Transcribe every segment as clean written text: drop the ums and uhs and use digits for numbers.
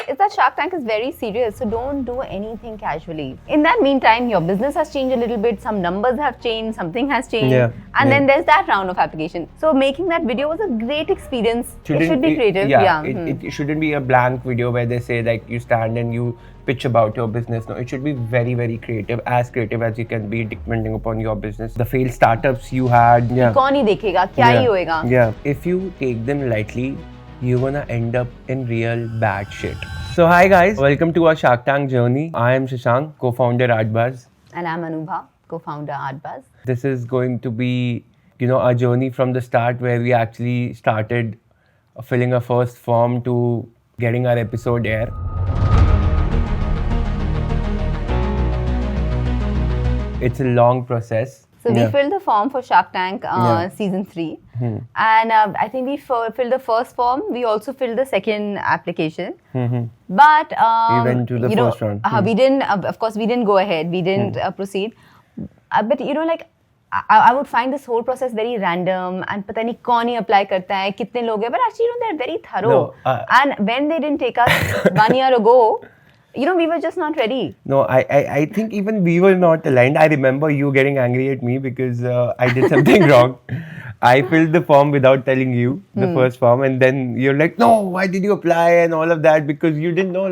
is that Shark Tank is very serious, so don't do anything casually. In that meantime, your business has changed a little bit, some numbers have changed, something has changed, and then there's that round of application. So making that video was a great experience. It should be creative. It shouldn't be a blank video where they say like you stand and you pitch about your business. No, it should be very, very creative as you can be depending upon your business. The failed startups you had. कौन ही देखेगा, क्या ही होएगा? Yeah, if you take them lightly, you're gonna end up in real bad shit. So hi guys, welcome to our Shark Tank journey. I am Shashank, co-founder ArtBuzz. And I'm Anubha, co-founder ArtBuzz. This is going to be, our journey from the start where we actually started filling our first form to getting our episode air. It's a long process. So we filled the form for Shark Tank season 3, and I think we filled the first form. We also filled the second application, but we went to the first round. We didn't. Of course, we didn't go ahead. We didn't proceed. But I would find this whole process very random and पता नहीं कौन ही apply करता है, कितने लोग हैं. But actually, they're very thorough. And when they didn't take us 1 year ago, we were just not ready. No, I think even we were not aligned. I remember you getting angry at me because I did something wrong. I filled the form without telling you, the first form, and then you're like, no, why did you apply and all of that? Because you didn't know,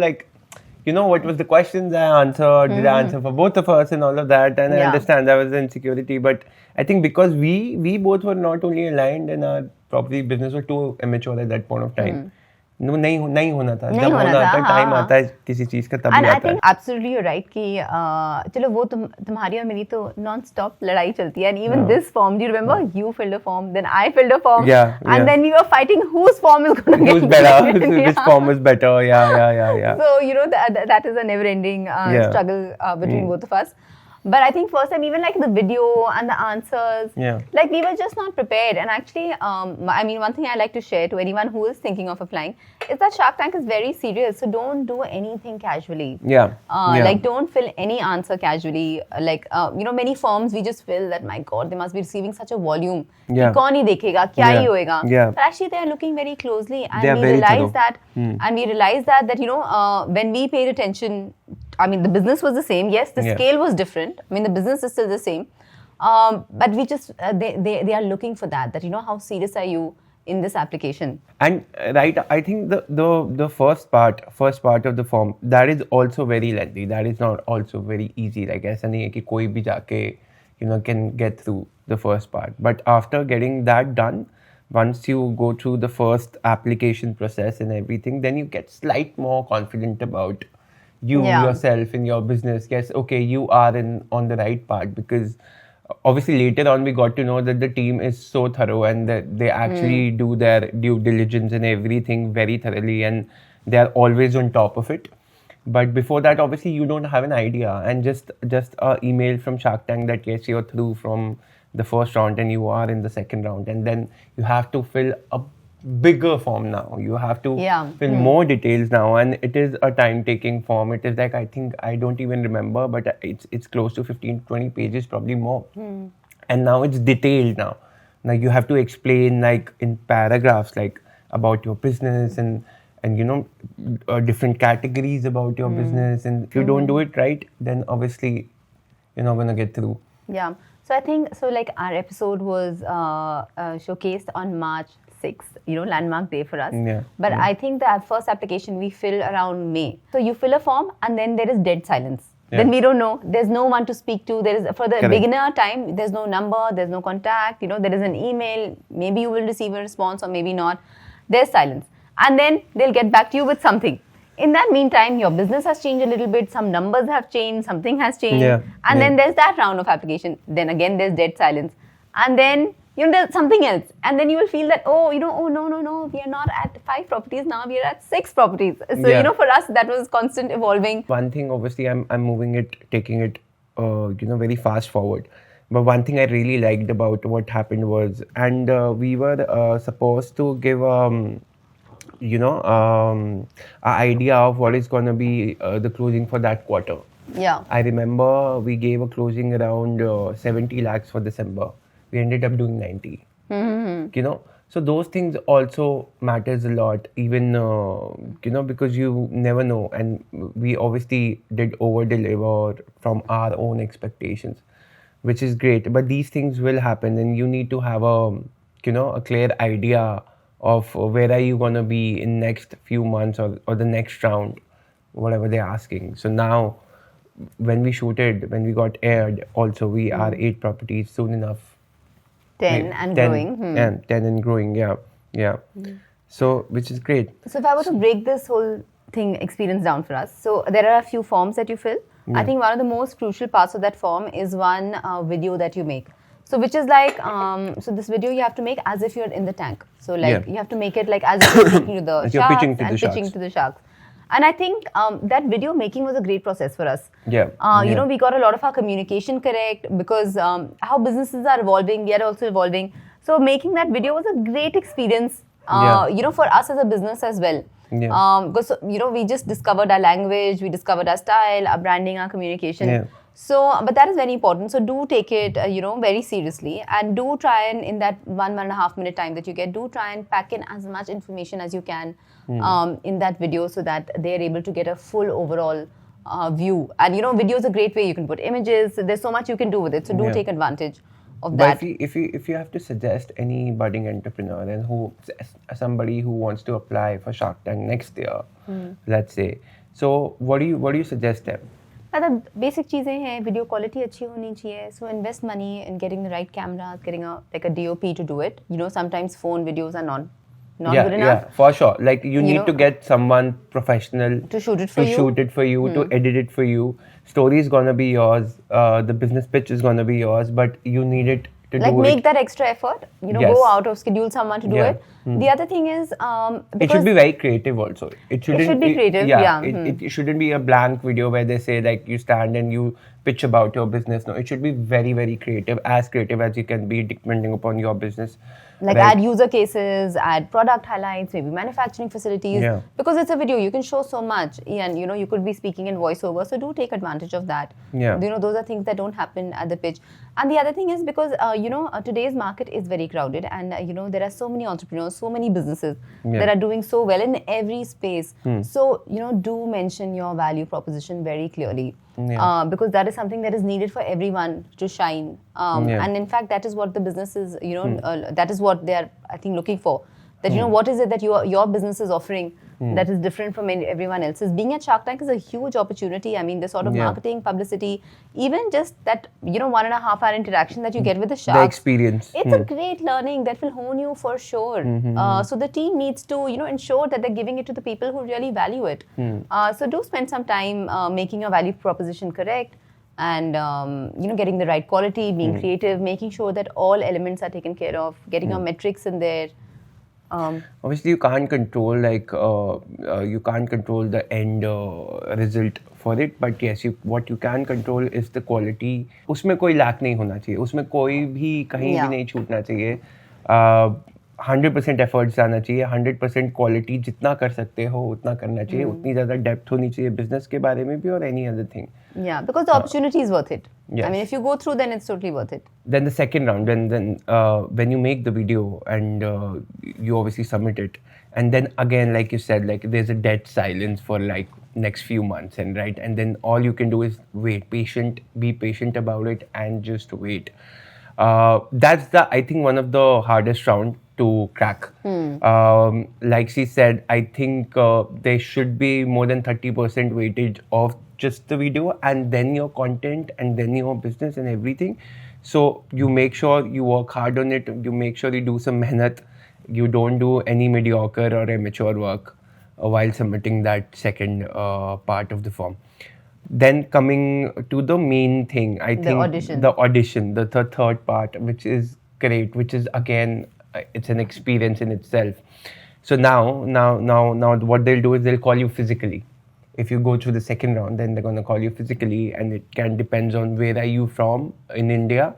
what was the questions I answered, did I answer for both of us and all of that, and I understand that was the insecurity, but I think because we both were not only aligned and our property business were too immature at that point of time. No, नहीं होना था. जब होना था time आता है किसी चीज का तब आता है. And I think absolutely you're right कि चलो वो तुम्हारी और मेरी तो non-stop लड़ाई चलती है. And even this form, do you remember? You filled a form, then I filled a form, and then we were fighting whose form is going to get better. Which form is better? Yeah. So that is a never-ending struggle between both of us. But I think first time, even the video and the answers, we were just not prepared. And actually, one thing I like to share to anyone who is thinking of applying is that Shark Tank is very serious. So don't do anything casually. Don't fill any answer casually. Many forms we just fill that, my God, they must be receiving such a volume. कौन ही देखेगा, क्या ही होएगा? But actually, they are looking very closely, and we realized that. And we realized that when we paid attention. The business was the same. Yes, the scale was different. The business is still the same. But we just, they are looking for that, how serious are you in this application? And I think the first part of the form, that is also very lengthy. That is not also very easy. ऐसा नहीं है कि कोई भी जाके, can get through the first part. But after getting that done, once you go through the first application process and everything, then you get slight more confident about yourself in your business. Yes, okay, you are on the right part, because obviously later on we got to know that the team is so thorough and that they actually do their due diligence and everything very thoroughly, and they are always on top of it. But before that, obviously you don't have an idea, and just a email from Shark Tank that yes, you're through from the first round and you are in the second round, and then you have to fill a bigger form now. You have to fill more details now, and it is a time-taking form. It is I think I don't even remember, but it's close to 15-20 pages, probably more. And now it's detailed now. Now you have to explain in paragraphs about your business and different categories about your business. And if you don't do it right, then obviously you're not gonna get through. Yeah. So I think our episode was showcased on March 6th, landmark day for us. But I think the first application we fill around May. So you fill a form and then there is dead silence. Then we don't know. There's no one to speak to. There is, for the beginner time, there's no number, there's no contact. There is an email. Maybe you will receive a response or maybe not. There's silence. And then they'll get back to you with something. In that meantime, your business has changed a little bit. Some numbers have changed. Something has changed. And then there's that round of application. Then again, there's dead silence. And then there's something else, and then you will feel that no, we are not at 5 properties now, we are at 6 properties. So for us that was constant evolving. One thing, obviously, I'm moving it, taking it, very fast forward. But one thing I really liked about what happened was, and we were supposed to give an idea of what is going to be the closing for that quarter. I remember we gave a closing around 70 lakhs for December. We ended up doing 90. So those things also matters a lot, even because you never know, and we obviously did over deliver from our own expectations, which is great. But these things will happen, and you need to have a clear idea of where are you gonna be in next few months or the next round, whatever they're asking. So now, when we got aired, also we are 8 properties soon enough. 10 and growing. Yeah, 10 and growing, yeah. So, which is great. So if I were to break this whole thing experience down for us, so there are a few forms that you fill. I think one of the most crucial parts of that form is one video that you make. So which is like, so this video you have to make as if you're in the tank. So like you have to make it like as if you're speaking to the sharks pitching to the sharks. And I think that video making was a great process for us. Yeah. We got a lot of our communication correct because how businesses are evolving, we are also evolving. So making that video was a great experience, for us as a business as well. Yeah. Because, we just discovered our language, we discovered our style, our branding, our communication. Yeah. So, but that is very important. So do take it, very seriously, and do try and in that 1.5 minute time that you get, do try and pack in as much information as you can in that video so that they are able to get a full overall view. And, video is a great way. You can put images. There's so much you can do with it. So do take advantage of that. But if you have to suggest any budding entrepreneur and somebody who wants to apply for Shark Tank next year, let's say, so what do you suggest them? मतलब basic चीजें हैं, video quality अच्छी होनी चाहिए. So invest money in getting the right cameras, getting a DOP to do it. Sometimes phone videos are not good enough. Yeah, for sure. Like you need to get someone professional to shoot it for you, to edit it for you. Story is gonna be yours. The business pitch is gonna be yours, but you need it to do it. Like make that extra effort. Go out or schedule someone to do it. The other thing is, it should be very creative also. It should be creative. It shouldn't be a blank video where they say like you stand and you pitch about your business. No, it should be very, very creative as you can be depending upon your business. Like add user cases, add product highlights, maybe manufacturing facilities. Yeah. Because it's a video, you can show so much, and you could be speaking in voiceover. So do take advantage of that. Yeah. Those are things that don't happen at the pitch. And the other thing is because today's market is very crowded, and there are so many entrepreneurs, so many businesses that are doing so well in every space. So do mention your value proposition very clearly. Because that is something that is needed for everyone to shine. And in fact, that is what the businesses, that is what they are, I think, looking for. That, what is it that your business is offering that is different from everyone else's. Being at Shark Tank is a huge opportunity. I mean, the sort of marketing, publicity, even just that, 1.5 hour interaction that you get with the sharks. The experience. It's a great learning that will hone you for sure. So the team needs to, ensure that they're giving it to the people who really value it. So do spend some time making your value proposition correct and, getting the right quality, being creative, making sure that all elements are taken care of, getting your metrics in there. Obviously, you can't control the end result for it, but yes, what you can control is the quality. उसमें कोई lack नहीं होना चाहिए, उसमें कोई भी कहीं भी नहीं छूटना चाहिए. 100% efforts जाना चाहिए, 100% quality जितना कर सकते हो उतना करना चाहिए, उतनी ज़्यादा depth होनी चाहिए business के बारे में भी और any other thing. Yeah, because the opportunity is worth it. Yes. I mean, if you go through, then it's totally worth it. Then the second round, when you make the video and you obviously submit it, and then again, like you said, like there's a dead silence for like next few months, and then all you can do is wait, be patient about it, and just wait. That's I think one of the hardest round to crack. Like she said, I think there should be more than 30% weightage of just the video and then your content and then your business and everything. So you make sure you work hard on it, you make sure you do some mehnat, you don't do any mediocre or amateur work while submitting that second part of the form. Then coming to the main thing, I think the audition, the third part, which is great, which is again, it's an experience in itself. So now what they'll do is they'll call you physically. If you go through the second round, then they're going to call you physically, and it depends on where are you from in India.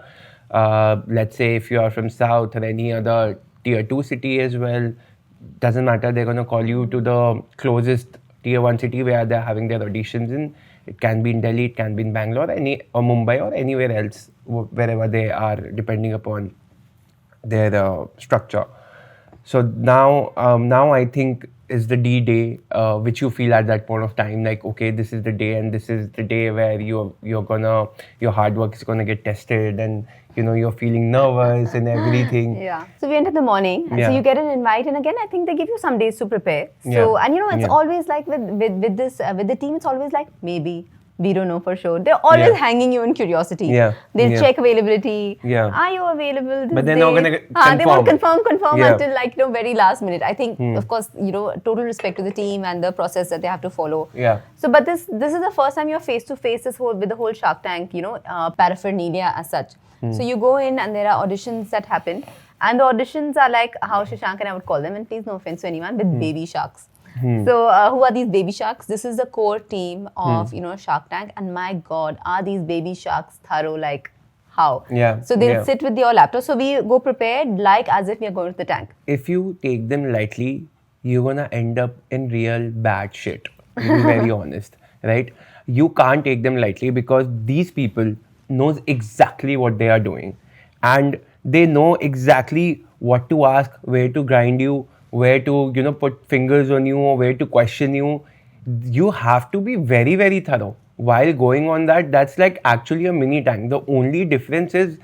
Let's say if you are from South or any other tier 2 city as well, doesn't matter, they're going to call you to the closest tier 1 city where they're having their auditions in. It can be in Delhi, it can be in Bangalore, or Mumbai, or anywhere else, wherever they are, depending upon their structure. So now I think is the D-Day, which you feel at that point of time, like, okay, this is the day, and this is the day where your hard work is gonna get tested, and you're feeling nervous and everything. Yeah. So we enter the morning, and so you get an invite, and again, I think they give you some days to prepare. So and it's always like with the team, it's always like maybe. We don't know for sure. They're always hanging you in curiosity. They'll check availability. Are you available this But they're day? not going to confirm. They won't confirm until like very last minute. I think of course total respect to the team and the process that they have to follow. So but this is the first time you're face to face with the whole Shark Tank paraphernalia as such. So you go in and there are auditions that happen, and the auditions are like how Shashank and I would call them, and please no offense to anyone, with baby sharks. So who are these baby sharks? This is the core team of Shark Tank, and my God, are these baby sharks thorough? Like how? So they'll sit with your laptop. So we go prepared like as if we are going to the tank. If you take them lightly, you're gonna end up in real bad shit. To be very honest, right? You can't take them lightly because these people knows exactly what they are doing, and they know exactly what to ask, where to grind you, where to put fingers on you, or where to question you. You have to be very, very thorough while going on that. That's like actually a mini tank. The only difference is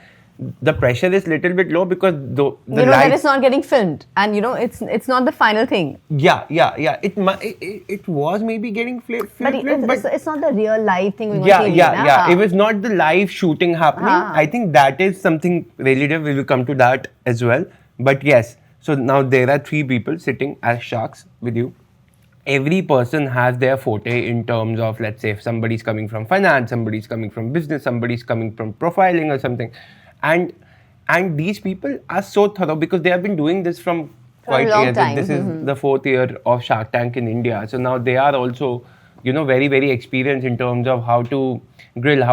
the pressure is little bit low because the that it's not getting filmed, and it's not the final thing. It was maybe getting filmed, but it's not the real live thing. It was not the live shooting happening. I think that is something relative. We will come to that as well. But yes. So now there are 3 people sitting as sharks with you. Every person has their forte in terms of, let's say, if somebody's coming from finance, somebody's coming from business, somebody's coming from profiling or something. And these people are so thorough because they have been doing this from quite years. This is the 4th year of Shark Tank in India. So now they are also, very, very experienced in terms of how to grill,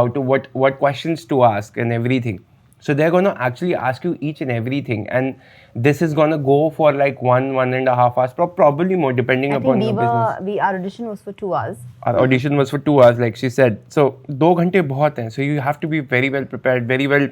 what questions to ask and everything. So they're going to actually ask you each and everything, and this is going to go for like 1.5 hours, probably more, depending upon your business. Our audition was for 2 hours. Our audition was for 2 hours, like she said. So 2 ghante bahut hai. So you have to be very well prepared, very well,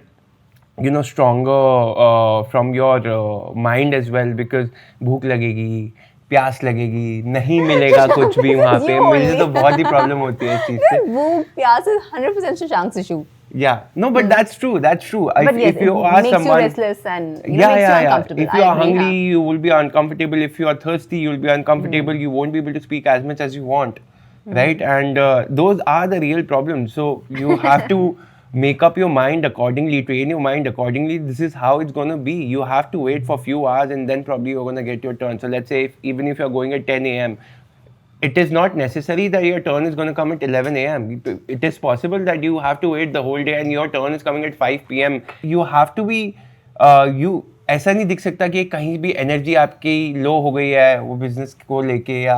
stronger from your mind as well, because bhook lagegi, प्यास लगेगी, नहीं मिलेगा कुछ भी वहाँ पे. मुझे तो बहुत ही प्रॉब्लम होती है इस चीज से. भूख प्यास is 100% Shashank's issue. Yeah, no, but that's true. But yes, if you ask someone, makes you restless and makes you uncomfortable. If you are hungry, you will be uncomfortable. If you are thirsty, you will be uncomfortable. You won't be able to speak as much as you want, right? And those are the real problems. So you have to make up your mind accordingly, train your mind accordingly. This is how it's going to be. You have to wait for a few hours, and then probably you're going to get your turn. So let's say even if you're going at 10 a.m., it is not necessary that your turn is going to come at 11 a.m. It is possible that you have to wait the whole day and your turn is coming at 5 p.m. You have to be, ऐसा नहीं दिख सकता कि कहीं भी energy आपकी लो हो गई है वो बिजनेस को लेके या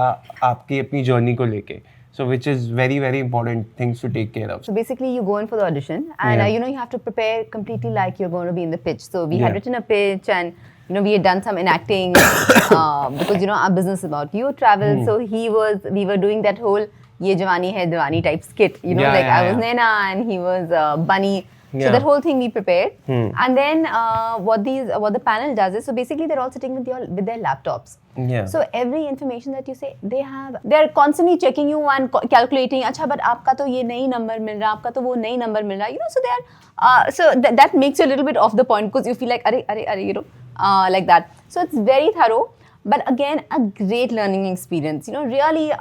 आपकी अपनी जर्नी को लेके. So which is very, very important things to take care of. So basically you go in for the audition and you have to prepare completely like you're going to be in the pitch. So we had written a pitch and we had done some enacting because our business is about youth travel. So we were doing that whole Ye Jawani Hai Diwani type skit. I was Naina and he was Bunny. So that whole thing we prepared. And then what the panel does is, so basically they're all sitting with their laptops. So every information that you say, they're constantly checking you and calculating. Acha, but aapka to ye nahi number mil raha, aapka to wo nahi number mil raha. So they are, so that makes you a little bit off the point because you feel like, are, like that. So it's very thorough. But again, a great learning experience. Really,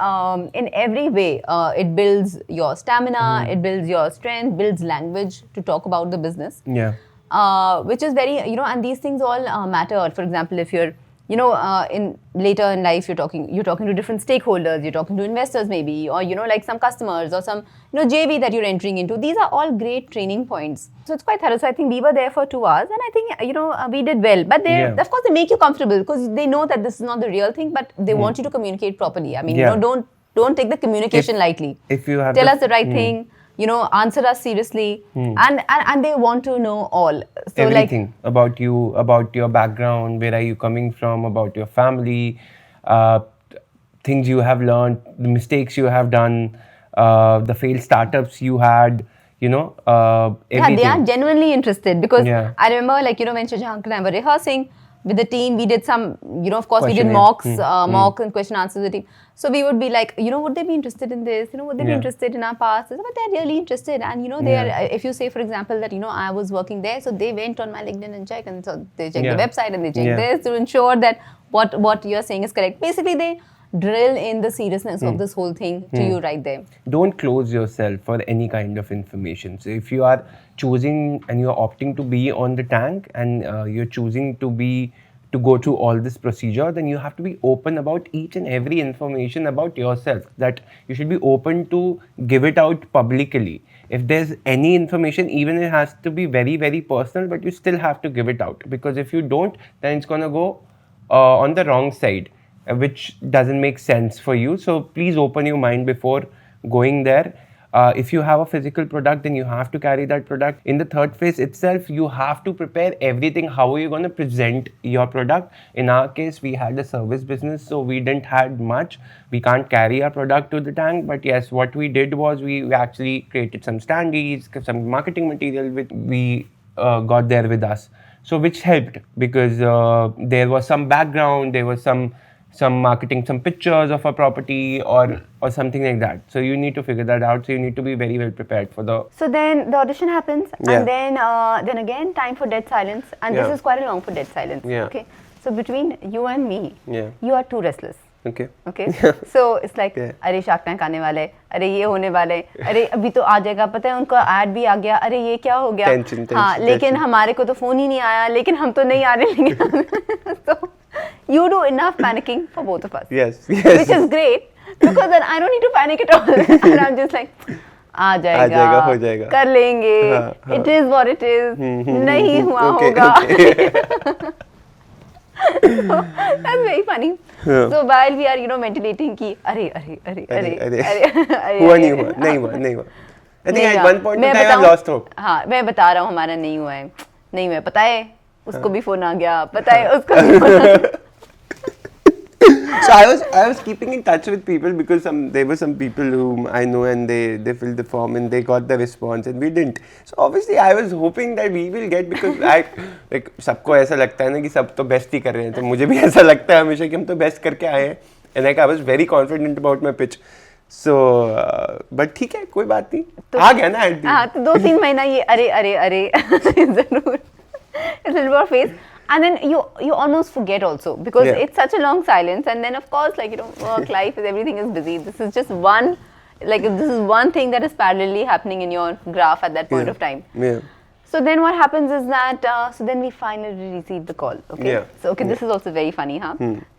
in every way, it builds your stamina, it builds your strength, builds language to talk about the business. Which is very, and these things all matter. For example, if you're, in later in life, you're talking to different stakeholders, you're talking to investors maybe, or like some customers or some JV that you're entering into. These are all great training points. So it's quite thorough. So I think we were there for 2 hours, and I think we did well. But of course they make you comfortable because they know that this is not the real thing, but they want you to communicate properly. I mean, don't take the communication lightly. If you have tell us the right thing. Answer us seriously, and they want to know all. So everything about you, about your background, where are you coming from, about your family, things you have learned, the mistakes you have done, the failed startups you had, everything. They are genuinely interested because I remember when Shashank and I were rehearsing, with the team. We did some, of course, we did mock and question answers with the team. So we would be like, would they be interested in this? Would they be interested in our past? But they're really interested. And, they are, if you say, for example, that, I was working there, so they went on my LinkedIn and checked. And so they checked the website and they checked this to ensure that what you're saying is correct. Basically, they drill in the seriousness of this whole thing to you right there. Don't close yourself for any kind of information. So if you are choosing and you're opting to be on the tank and you're choosing to go through all this procedure, then you have to be open about each and every information about yourself, that you should be open to give it out publicly. If there's any information, even it has to be very, very personal, but you still have to give it out, because if you don't, then it's going to go on the wrong side, which doesn't make sense for you. So please open your mind before going there. If you have a physical product, then you have to carry that product. In the third phase itself, you have to prepare everything. How are you going to present your product? In our case, we had a service business, so we didn't have much. We can't carry our product to the tank. But yes, what we did was we actually created some standees, some marketing material which we got there with us. So which helped, because there was some background, there was some marketing, some pictures of a property or something like that. So you need to figure that out. So you need to be very well prepared for the... So then the audition happens, and then again time for dead silence, and this is quite long for dead silence. Okay. So between you and me, you are too restless. Okay. So it's like, अरे Shark Tank आने वाला है, अरे ये होने वाला है, अरे अभी तो आ जाएगा, पता है उनका ad भी आ गया, अरे ये क्या हो गया? हाँ, लेकिन हमारे को तो phone ही नहीं आया, लेकिन हम तो नहीं आ रहे लेकिन so you do enough panicking for both of us. Yes. Which is great, because then I don't need to panic at all. And I'm just like, आ जाएगा, हो जाएगा, कर लेंगे, it is what it is, नहीं हुआ होगा. So that's very funny. So while we are, ventilating कि अरे हुआ नहीं हुआ. I think at one point in time I lost hope. हाँ, मैं बता रहा हूँ हमारा नहीं हुआ है, पता है उसको भी फोन आ गया, पता है उसको भी फोन आ गया. So I was keeping in touch with people, because there were some people whom I know, and they filled the form and they got the response and we didn't. So obviously I was hoping that we will get, because like सबको ऐसा लगता है ना कि सब तो best ही कर रहे हैं, तो मुझे भी ऐसा लगता है हमेशा कि हम तो बेस्ट करके आए हैं. And like I was very confident about my pitch. So but ठीक है, कोई बात नहीं, आ गया ना. हाँ, तो 2-3 महीना ये अरे जरूर it's a little more phase. And then you almost forget also, because it's such a long silence, and then of course, like, work life, everything is busy. This is just one thing that is parallelly happening in your graph at that point of time. So then what happens is that so then we finally receive the call. Okay. So this is also very funny, huh?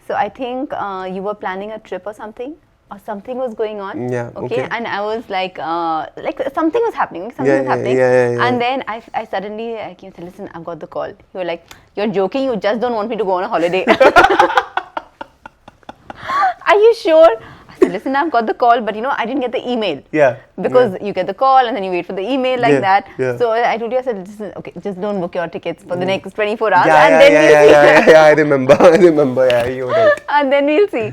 So I think you were planning a trip or something was going on. Okay. And I was like something was happening. And then I suddenly came and said, listen, I've got the call. You were like, you're joking, you just don't want me to go on a holiday. Are you sure? I said, listen, I've got the call, but I didn't get the email. Because you get the call and then you wait for the email like that. So I told you, I said, listen, okay, just don't book your tickets for the next 24 hours. I remember. You're right. And then we'll see.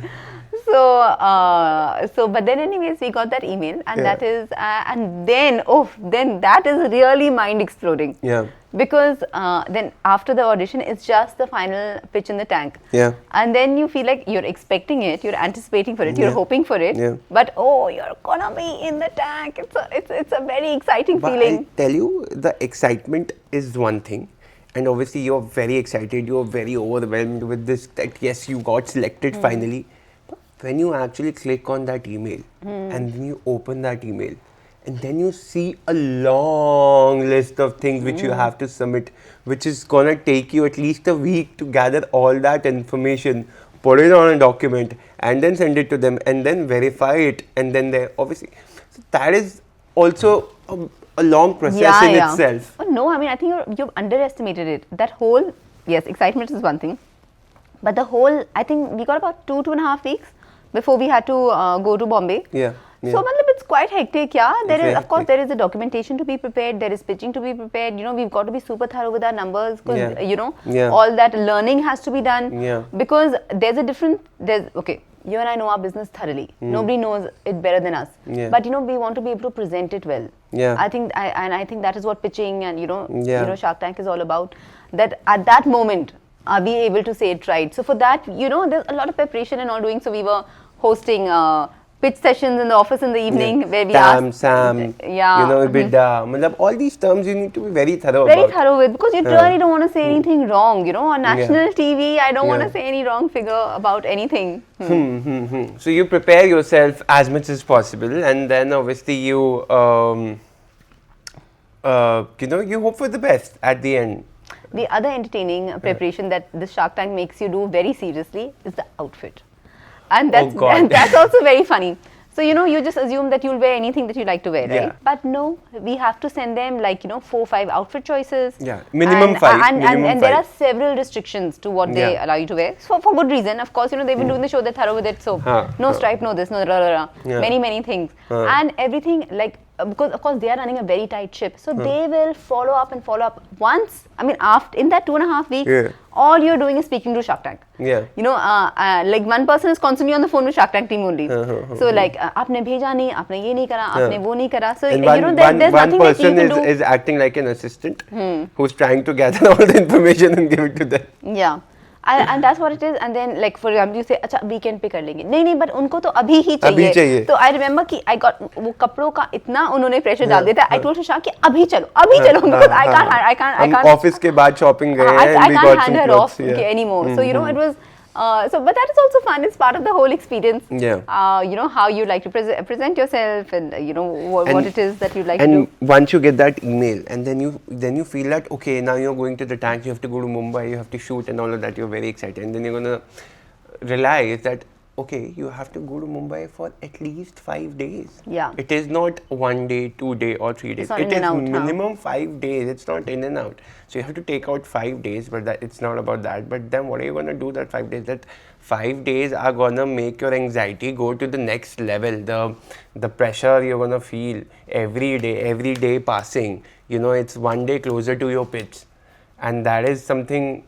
So but then anyways, we got that email, and that is, and then that is really mind exploding. Because then after the audition, it's just the final pitch in the tank. And then you feel like you're expecting it, you're anticipating for it, you're hoping for it, but you're gonna be in the tank. It's a very exciting feeling. I tell you, the excitement is one thing. And obviously you're very excited, you're very overwhelmed with this, that yes, you got selected finally. When you actually click on that email and then you open that email and then you see a long list of things which you have to submit, which is gonna take you at least a week to gather all that information, put it on a document and then send it to them and then verify it, and then they obviously, so that is also a long process in itself. Oh, no, I mean, I think you've underestimated it. That whole, yes, excitement is one thing, but the whole, I think we got about 2.5 weeks before we had to go to Bombay. So it's quite hectic, of course, there is a documentation to be prepared, there is pitching to be prepared, we've got to be super thorough with our numbers, because, all that learning has to be done, because you and I know our business thoroughly. Nobody knows it better than us. But, we want to be able to present it well. I think that is what pitching and, Shark Tank is all about, that at that moment, are we able to say it right? So for that, there's a lot of preparation and all doing. So we were hosting pitch sessions in the office in the evening where we asked... Sam, bidda, all these terms you need to be very thorough about. Very thorough with, because you really don't want to say anything wrong, on national TV, I don't want to say any wrong figure about anything. So you prepare yourself as much as possible, and then obviously you, you hope for the best at the end. The other entertaining preparation that the Shark Tank makes you do very seriously is the outfit. And that's also very funny. So, you just assume that you'll wear anything that you like to wear, right? But no, we have to send them 4 or 5 outfit choices. Yeah, minimum 5. And there are several restrictions to what they allow you to wear. So, for good reason. Of course, they've been doing the show, they're thorough with it. So, no stripe, no this, no many things. And everything, because of course they are running a very tight ship. So, they will follow up once, after in that 2.5 weeks, all you're doing is speaking to Shark Tank. One person is constantly on the phone with Shark Tank team only. So aapne bheja nahi, aapne ye nahi kara, aapne wo nahi kara. So and there's nothing that you can do. One person is acting like an assistant who's trying to gather all the information and give it to them. Yeah. And that's what it is. And then, for example, you say, "Acha, weekend पे कर लेंगे." नहीं, but उनको तो अभी ही चाहिए. So I remember कि I got वो कपड़ों का इतना उन्होंने pressure डाल दिया था. I told Shashank कि अभी चलो because I can't. Office के बाद shopping गए and we got some clothes. I can't hand her off anymore. So it was. But that is also fun. It's part of the whole experience. Yeah. How you like to present yourself, and what it is that you like to do. And once you get that email, and then you feel that okay, now you're going to the tank. You have to go to Mumbai. You have to shoot and all of that. You're very excited, and then you're gonna realize that okay, you have to go to Mumbai for at least 5 days. Yeah. It is not 1 day, 2 day, or 3 days. It is minimum 5 days. It's not in and out. So you have to take out 5 days, but it's not about that. But then what are you going to do that 5 days? That 5 days are going to make your anxiety go to the next level. The pressure you're going to feel every day passing. It's 1 day closer to your pitch. And that is something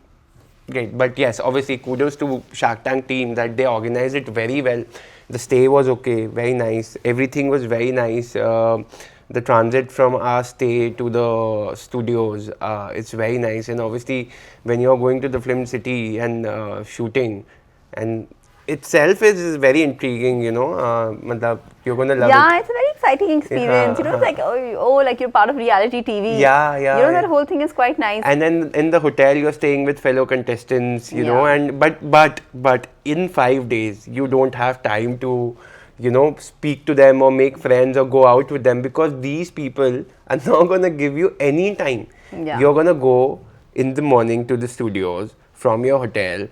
great. But yes, obviously kudos to Shark Tank team that they organized it very well. The stay was okay, very nice. Everything was very nice. The transit from our stay to the studios, it's very nice. And obviously when you're going to the film city and shooting, and itself is very intriguing, you're going to love it. Yeah, it's a very exciting experience. It's like, like you're part of reality TV. Yeah. That whole thing is quite nice. And then in the hotel, you're staying with fellow contestants, and but in 5 days, you don't have time to, speak to them or make friends or go out with them, because these people are not going to give you any time. Yeah. You're going to go in the morning to the studios from your hotel.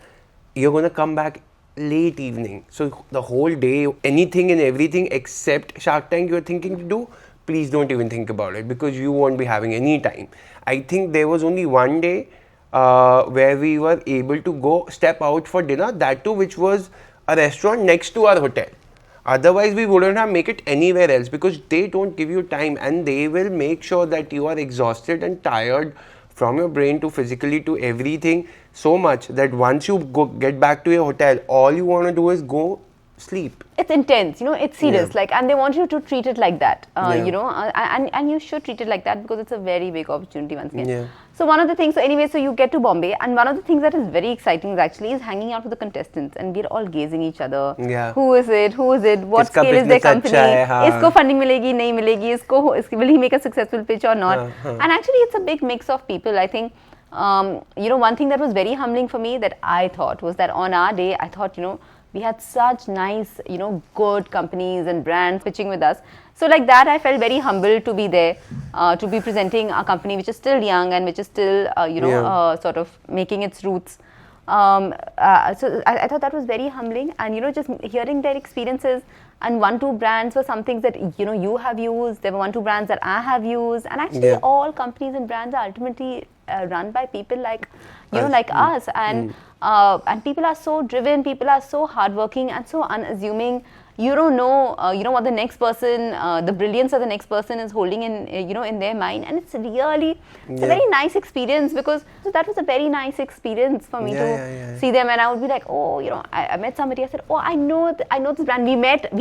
You're going to come back late evening. So the whole day, anything and everything except Shark Tank you're thinking to do, please don't even think about it, because you won't be having any time. I think there was only 1 day where we were able to step out for dinner, that too which was a restaurant next to our hotel. Otherwise, we wouldn't have make it anywhere else, because they don't give you time, and they will make sure that you are exhausted and tired from your brain to physically to everything so much that once you get back to your hotel, all you want to do is go sleep. It's intense, it's serious, and they want you to treat it like that, and you should treat it like that, because it's a very big opportunity once again. Yeah. So one of the things, so you get to Bombay, and one of the things that is very exciting is hanging out with the contestants, and we're all gazing each other. Yeah. Who is it? What scale is their company? Isko funding milegi, nahi milegi, will he make a successful pitch or not? And actually it's a big mix of people. I think, one thing that was very humbling for me that I thought was that on our day, I thought, we had such nice, good companies and brands pitching with us. So like that, I felt very humbled to be there, to be presenting a company which is still young and which is still, sort of making its roots. So I thought that was very humbling, and just hearing their experiences, and 1-2 brands were some things that you have used. There were 1-2 brands that I have used, and actually all companies and brands are ultimately run by people like like us, and people are so driven, people are so hardworking and so unassuming. You don't know, what the next person, the brilliance of the next person is holding in, in their mind, and it's really, it's a very nice experience, because that was a very nice experience for me to see them, and I would be like, I met somebody. I said, I know this brand. We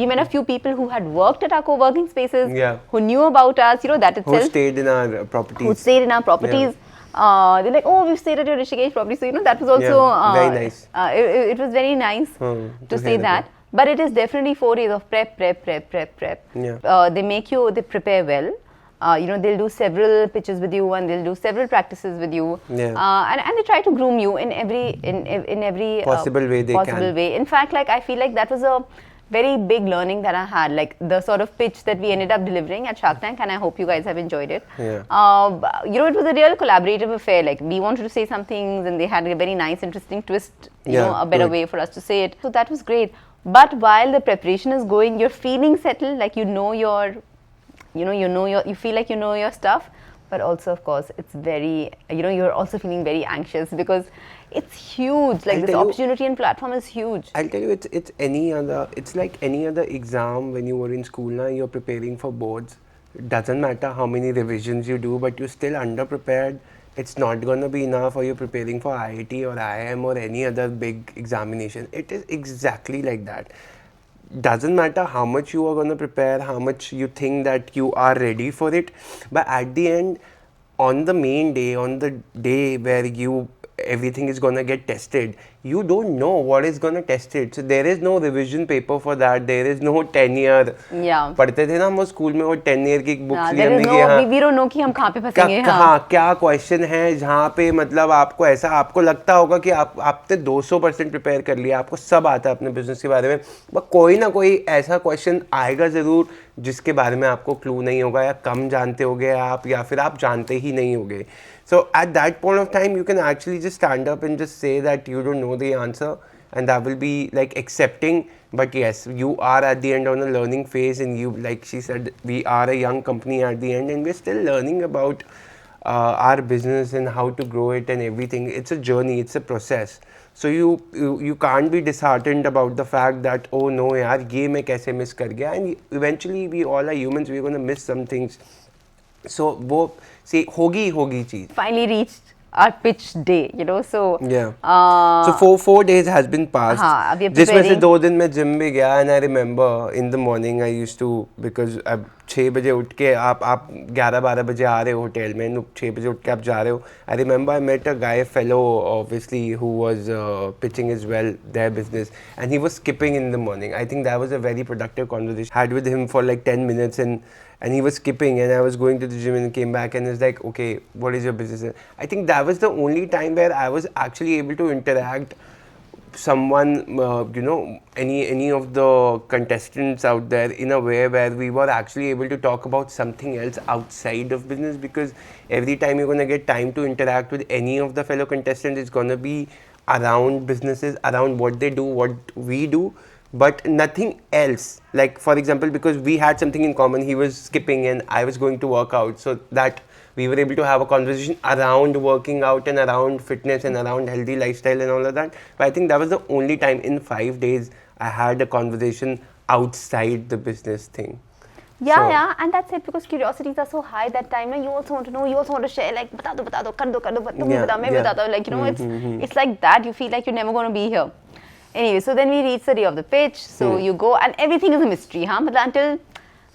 met a few people who had worked at our co-working spaces, who knew about us, that itself. Who stayed in our properties. Yeah. They're like, oh, we've stayed at your Rishikesh property. So, that was also very nice. It was very nice to say that. But it is definitely 4 days of prep. Yeah. They prepare well. They'll do several pitches with you and they'll do several practices with you. Yeah. And they try to groom you in every possible way they can. In fact, like I feel like that was a very big learning that I had, like the sort of pitch that we ended up delivering at Shark Tank, and I hope you guys have enjoyed it. Yeah. It was a real collaborative affair. Like we wanted to say some things and they had a very nice, interesting twist, a better way for us to say it. So that was great. But while the preparation is going, you're feeling settled, like you feel like you know your stuff, but also of course it's very, you're also feeling very anxious because it's huge. Like this opportunity and platform is huge. I'll tell you, it's like any other exam when you were in school. Now you're preparing for boards. It doesn't matter how many revisions you do, but you're still underprepared. It's not gonna be enough, or you're preparing for IIT or IIM or any other big examination. It is exactly like that. Doesn't matter how much you are going to prepare, how much you think that you are ready for it, but at the end, on the main day, on the day where everything is going to get tested, you don't know what is going to test it. So there is no revision paper for that. There is no 10-year. Yeah. पढ़ते थे ना हम school में वो 10-year की books लिए हमने कि we don't know कि हम कहाँ पे फंसेंगे. हाँ, क्या question है जहाँ पे मतलब आपको लगता होगा कि आपने 200% प्रिपेयर कर लिया, आपको सब आता है अपने बिजनेस के बारे में, बट कोई ना कोई ऐसा क्वेश्चन आएगा ज़रूर जिसके बारे में आपको क्लू नहीं होगा, या कम जानते होगे आप, या फिर आप जानते ही नहीं होगे. So at that point of time, you can actually just stand up and just say that you don't know the answer, and that will be like accepting. But yes, you are at the end on a learning phase, and you, like she said, we are a young company at the end, and we're still learning about our business and how to grow it and everything. It's a journey, it's a process. So you can't be disheartened about the fact that, oh no yaar, ye main kaise miss kar gaya, and eventually we all are humans, we're going to miss some things. So वो से होगी चीज. Finally reached our pitch day, so yeah. So 4 days has been passed. हाँ, जिसमें से 2 दिन मैं gym भी गया, and I remember in the morning I used to, because अब 6 बजे उठ के आप 11-12 बजे आ रहे हो होटल में, 6 बजे उठ के आप जा रहे हो. I remember I met a guy, fellow obviously, who was pitching as well their business, and he was skipping in the morning. I think that was a very productive conversation I had with him for like 10 minutes, and he was skipping, and I was going to the gym and came back and was like, okay, what is your business? I think that was the only time where I was actually able to interact someone, any of the contestants out there in a way where we were actually able to talk about something else outside of business, because every time you're going to get time to interact with any of the fellow contestants, it's going to be around businesses, around what they do, what we do, but nothing else. Like for example, because we had something in common, he was skipping and I was going to work out, so that we were able to have a conversation around working out and around fitness and around healthy lifestyle and all of that. But I think that was the only time in 5 days I had a conversation outside the business thing. Yeah, and that's it, because curiosities are so high that time. You also want to know, you also want to share, like, bata do, kar do, like, it's like that. You feel like you're never going to be here. Anyway, so then we reach the day of the pitch. So you go, and everything is a mystery, huh?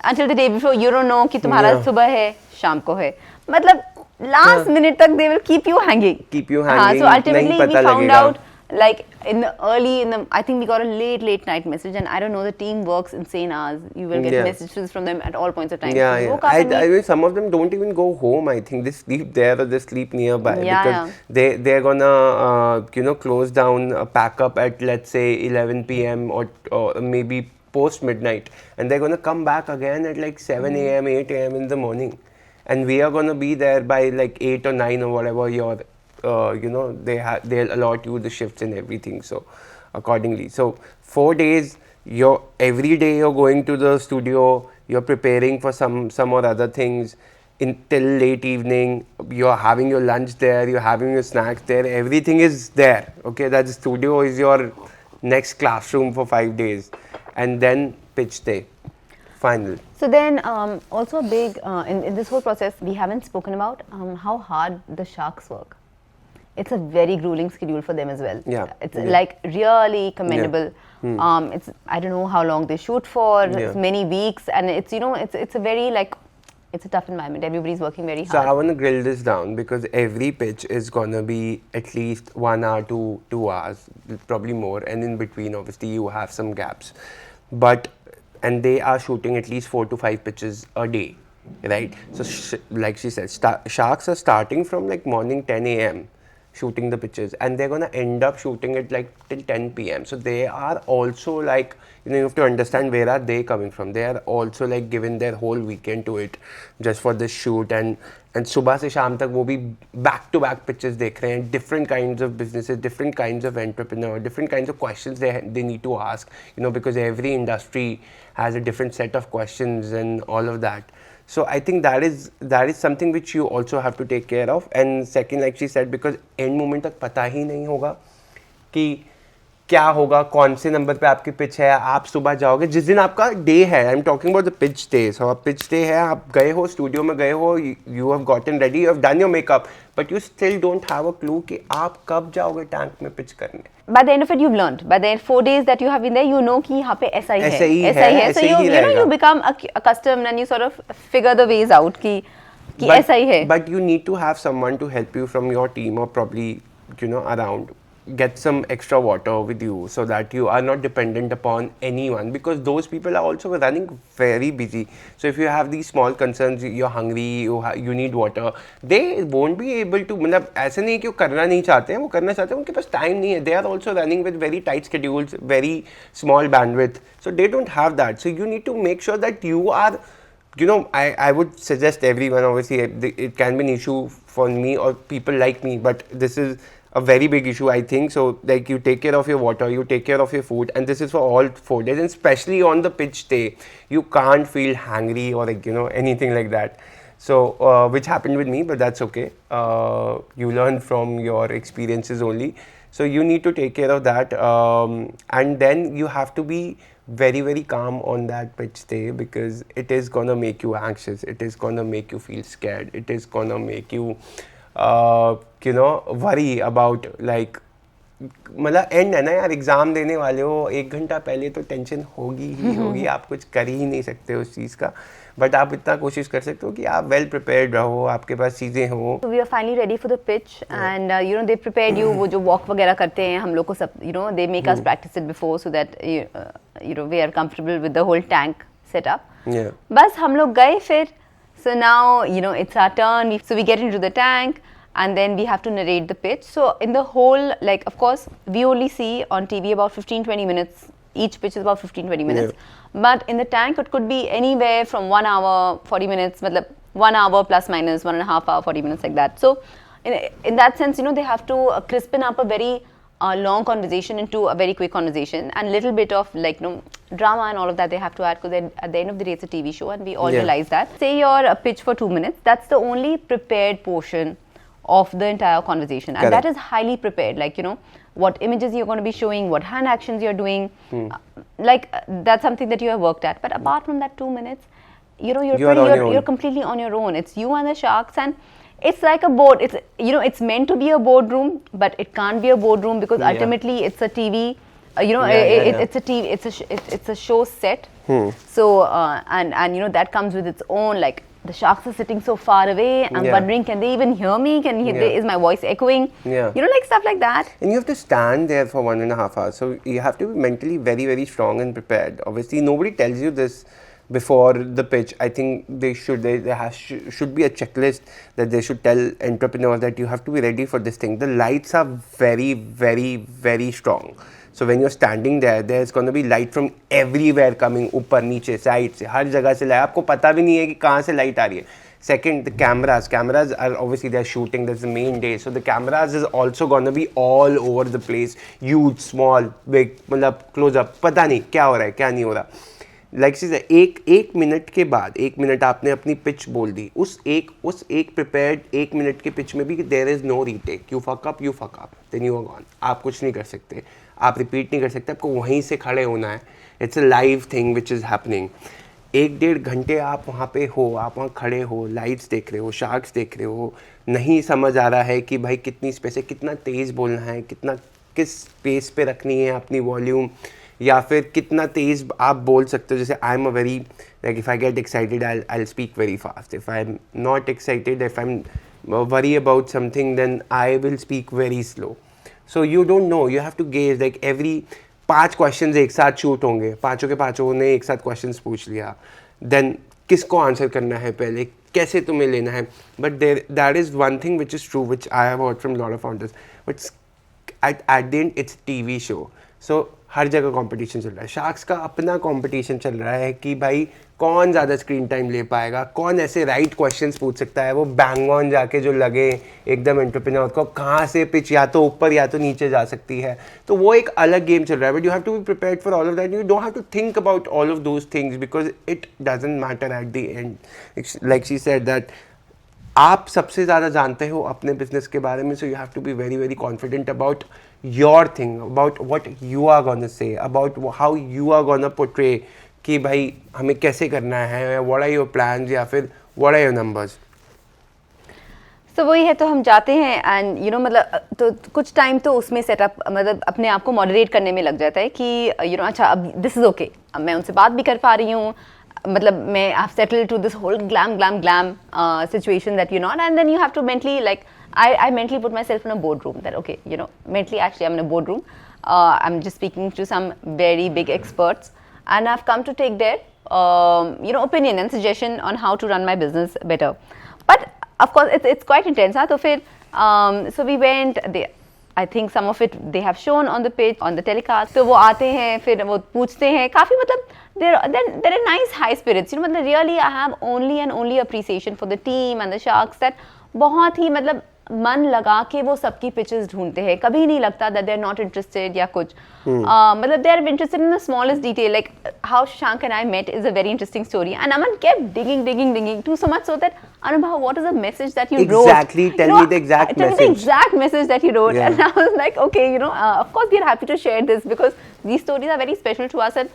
Until the day before, you don't know कि तुम्हारा सुबह है, शाम को है. मतलब last minute तक they will keep you hanging. So ultimately we found out, like I think we got a late night message, and I don't know, the team works insane hours. You will get messages from them at all points of time. I mean, some of them don't even go home. I think they sleep there or they sleep nearby, because they're gonna close down, pack up at, let's say, 11 p.m. or maybe post midnight, and they're gonna come back again at like 7 a.m. 8 a.m. in the morning, and we are gonna be there by like 8 or 9 or whatever your they'll allot you the shifts and everything, so accordingly. So 4 days, every day you're going to the studio, you're preparing for some or other things until late evening. You're having your lunch there, you're having your snacks there, everything is there. Okay, that studio is your next classroom for 5 days, and then pitch day, final. So then also big in this whole process, we haven't spoken about how hard the sharks work. It's a very grueling schedule for them as well. It's like really commendable. It's, I don't know how long they shoot for. It's many weeks, and it's it's a very like it's a tough environment. Everybody's working very hard. So I want to grill this down because every pitch is gonna be at least 1 hour to 2 hours, probably more, and in between, obviously, you have some gaps. And they are shooting at least 4 to 5 pitches a day, right? So like she said, sharks are starting from like morning 10 a.m. shooting the pitches, and they're gonna end up shooting it like till 10 p.m. So they are also like, you have to understand where are they coming from. They are also like given their whole weekend to it just for this shoot, and सुबह से शाम तक वो भी back to back pitches देख रहे हैं, different kinds of businesses, different kinds of entrepreneurs, different kinds of questions they need to ask, because every industry has a different set of questions and all of that. So I think that is something which you also have to take care of. And second, like she said, because end moment तक पता ही नहीं होगा कि क्या होगा, कौन से number पे आपकी पिच है. आप सुबह जाओगे जिस दिन आपका डे है, I am talking about the pitch day. So pitch day है, आप गए हो स्टूडियो में, गए हो, you have gotten ready, you have done your makeup, but you still don't have a clue कि आप कब जाओगे टैंक में पिच करने. By the end of it, you've learned. By the 4 days that you have been there, you know कि यहाँ पे ऐसा ही है. So you become accustomed and you sort of figure the ways out कि ऐसा ही है. But you need to have someone to help you from your team or probably around. Get some extra water with you so that you are not dependent upon anyone, because those people are also running very busy. So if you have these small concerns, you're hungry, you need water, they won't be able to. मतलब ऐसे नहीं कि वो करना नहीं चाहते हैं, वो करना चाहते हैं, उनके पास टाइम नहीं है. They are also running with very tight schedules, very small bandwidth, so they don't have that. So you need to make sure that you are, I would suggest everyone, obviously it can be an issue for me or people like me, but this is a very big issue, I think. So like, you take care of your water, you take care of your food, and this is for all 4 days, and especially on the pitch day, you can't feel hungry or like, anything like that. So which happened with me, but that's okay. You learn from your experiences only. So you need to take care of that, and then you have to be very, very calm on that pitch day, because it is gonna make you anxious, it is gonna make you feel scared, it is gonna make you worry about like, मतलब and है ना यार, exam देने वाले हो, 1 घंटा पहले तो टेंशन होगी ही होगी. आप कुछ कर ही नहीं सकते उस चीज़ का, बट आप इतना कोशिश कर सकते हो कि आप वेल प्रिपेयर्ड रहो, आपके पास चीज़ें हो. We are finally ready for the pitch, and they prepared you. वो जो वॉक वगैरह करते हैं हम लोग को सब, they make us practice it before so that we are comfortable with the whole tank setup. बस हम लोग गए फिर. So now, it's our turn. So we get into the tank, and then we have to narrate the pitch. So in the whole, like, of course, we only see on TV about 15-20 minutes. Each pitch is about 15-20 minutes. Yeah. But in the tank, it could be anywhere from 1 hour, 40 minutes, 1 hour plus minus 1.5 hour, 40 minutes, like that. So in that sense, they have to crispen up a very long conversation into a very quick conversation, and little bit of like drama and all of that they have to add, because at the end of the day it's a TV show, and we all realize that. Say your pitch for 2 minutes, that's the only prepared portion of the entire conversation. And that is highly prepared, like what images you're going to be showing, what hand actions you're doing, like that's something that you have worked at. But apart from that 2 minutes, you're completely on your own. It's you and the sharks, and it's like a board. It's it's meant to be a boardroom, but it can't be a boardroom, because ultimately it's a TV. It's a TV. It's a show set. So and that comes with its own, like, the sharks are sitting so far away. I'm wondering, can they even hear me? Is my voice echoing? Like stuff like that. And you have to stand there for 1.5 hours. So you have to be mentally very, very strong and prepared. Obviously, nobody tells you this before the pitch. I think they should. There should be a checklist that they should tell entrepreneurs that you have to be ready for this thing. The lights are very, very, very strong. So when you're standing there, there's going to be light from everywhere coming, ऊपर नीचे side से हर जगह से light. आपको पता भी नहीं है कि कहाँ से लाइट आ रही है. Second, the cameras are obviously, they're shooting. That's the main day. So the cameras is also going to be all over the place. Huge, small, big, मतलब close up. पता नहीं क्या हो रहा है, क्या नहीं हो रहा. लाइक से एक मिनट के बाद, 1 मिनट आपने अपनी पिच बोल दी, उस एक प्रिपेयर्ड 1 मिनट के पिच में भी there is no retake. You fuck up then you are gone. आप कुछ नहीं कर सकते, आप रिपीट नहीं कर सकते, आपको वहीं से खड़े होना है. It's a live thing which is happening. 1-1.5 घंटे आप वहाँ पे हो, आप वहाँ खड़े हो, लाइट्स देख रहे हो, शार्क्स देख रहे हो, नहीं समझ आ रहा है कि भाई कितनी स्पेस है, कितना तेज़ बोलना है, किस स्पेस पे रखनी है अपनी वॉल्यूम. या फिर कितना तेज आप बोल सकते हो. जैसे I am a very like if I get excited I speak very fast. If I am not excited, if I am worry about something, then I will speak very slow. So you don't know, you have to gauge like every 5 questions एक साथ shoot होंगे, पांचों के पांचों ने एक साथ questions पूछ लिया, देन किसको आंसर करना है पहले, कैसे तुम्हें लेना है. But that is one thing which is true which I have heard from lot of founders. But at the end it's TV show. So हर जगह कंपटीशन चल रहा है. शार्क्स का अपना कंपटीशन चल रहा है कि भाई कौन ज़्यादा स्क्रीन टाइम ले पाएगा, कौन ऐसे राइट क्वेश्चंस पूछ सकता है, वो बैंग ऑन जाके जो लगे एकदम एंटरप्रेन्योर को, कहाँ से पिच या तो ऊपर या तो नीचे जा सकती है. तो वो एक अलग गेम चल रहा है. But you have to be prepared for all of that. You don't have to think about all of those things because it doesn't matter at the end. Like she said that आप सबसे ज़्यादा जानते हो अपने business के बारे में. So you have to be very very confident about your thing, about what you are gonna say, about how you are gonna portray कि भाई हमें कैसे करना है, व्हाट आर योर प्लान्स या फिर व्हाट आर योर नंबर्स. तो वही है. तो हम जाते हैं एंड यू नो मतलब तो कुछ टाइम तो उसमें सेटअप मतलब अपने आप को मॉडरेट करने में लग जाता है कि यू नो अच्छा अब दिस इज़ ओके, अब मैं उनसे बात भी कर पा रही हूँ, मतलब मैं I have settled to this whole glam situation that you're not, and then you have to mentally like I mentally put myself in a boardroom that okay, you know, mentally actually I'm in a boardroom, I'm just speaking to some very big experts and I've come to take their you know opinion and suggestion on how to run my business better. But of course it's quite intense. तो फिर so we went there. I think some of it they have shown on the page, on the telecast. तो वो आते हैं फिर वो पूछते हैं काफ़ी मतलब they're a nice high spirits. You know मतलब really I have only appreciation for the team and the sharks that बहुत ही मतलब मन लगा के वो सबकी पिचेस ढूंढते हैं. कभी नहीं लगता that they're not interested या कुछ. मतलब they're interested in the smallest detail. Like how Shashank and I met is a very interesting story. And Aman kept digging to so much so that Anubha, what is the message that you wrote? Exactly. Tell me the exact message. Tell me the exact message that you wrote. Yeah. And I was like, okay, you know, of course we're happy to share this because these stories are very special to us. And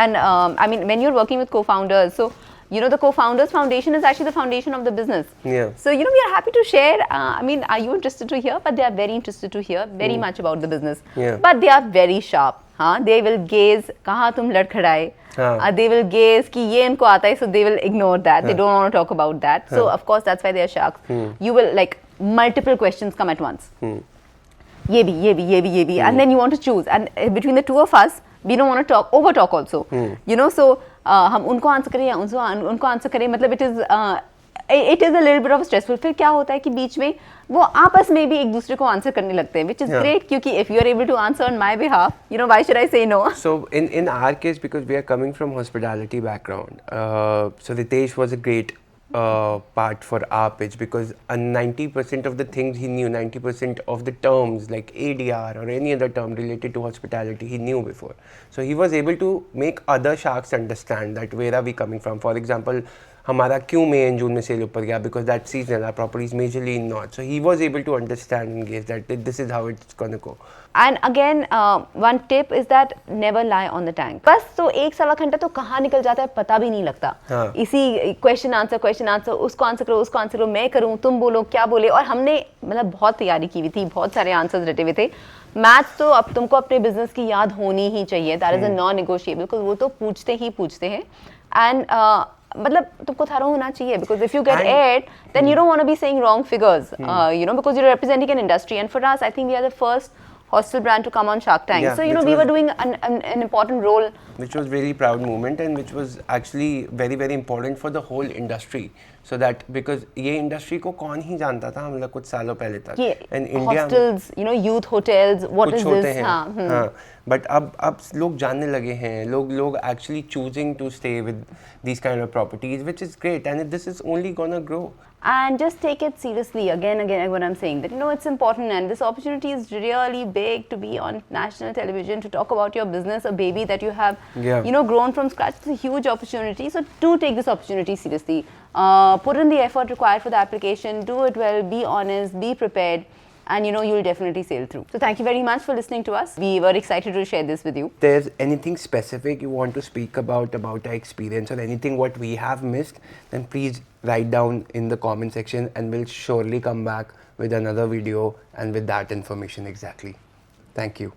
I mean, when you're working with co-founders, so you know the co-founders foundation is actually the foundation of the business. Yeah. So you know we are happy to share. I mean, are you interested to hear? But they are very interested to hear very much about the business. Yeah. But they are very sharp. They will gaze कहाँ तुम लड़खड़ाए. They will gaze कि ये इनको आता है, so they will ignore that. They don't want to talk about that. So of course that's why they are sharks. You will like multiple questions come at once. ये भी, and then you want to choose. And between the two of us, we don't want to over talk also. You know, so हम उनको answer करें या उनको answer करें, मतलब it is a little bit of stressful. फिर क्या होता है कि बीच में वो आपस में भी एक दूसरे को आंसर करने लगते हैं, which is great क्योंकि if you are able to answer on my behalf, you know, why should I say no? So in our case, because we are coming from hospitality background, so Ritesh was a great part for our pitch because 90% of the things he knew, 90% of the terms like ADR or any other term related to hospitality he knew before. So he was able to make other sharks understand that where are we coming from. For example, हमारा क्यों मई and June में sale ऊपर गया, because that seasonal our properties majorly in north. So he was able to understand and gauge that this is how it's gonna go. And again one tip is that never lie on the tank. बस तो 1-1.25 घंटा तो कहाँ निकल जाता है पता भी नहीं लगता. इसी क्वेश्चन आंसर, उसको आंसर करो, मैं करूँ, तुम बोलो, क्या बोले. और हमने मतलब बहुत तैयारी की हुई थी, बहुत सारे आंसर्स रटे हुए थे. मैथ्स तो अब तुमको अपने बिजनेस की याद होनी ही चाहिए. That is a non negotiable because वो तो पूछते हैं. एंड मतलब तुमको थरो होना चाहिए because if you get aired then you don't want to be saying wrong figures you know, because you're representing an industry. And for us I think we are the first hostel brand to come on Shark Tank. So you know we were doing an important role, which was very proud moment and which was actually very very important for the whole industry. So that because ये industry को कौन ही जानता था मतलब कुछ सालों पहले तक. And India hostels, you know, youth hotels, what is this? हाँ. But अब लोग जानने लगे हैं, लोग actually choosing to stay with these kind of properties, which is great, and this is only gonna grow. And just take it seriously. Again, what I'm saying, that you know it's important, and this opportunity is really big to be on national television to talk about your business, a baby that you have, you know, grown from scratch. It's a huge opportunity. So do take this opportunity seriously. Put in the effort required for the application. Do it well. Be honest. Be prepared. And you know you'll definitely sail through. So thank you very much for listening to us. We were excited to share this with you. If there's anything specific you want to speak about our experience or anything what we have missed, then please write down in the comment section and we'll surely come back with another video and with that information exactly. Thank you.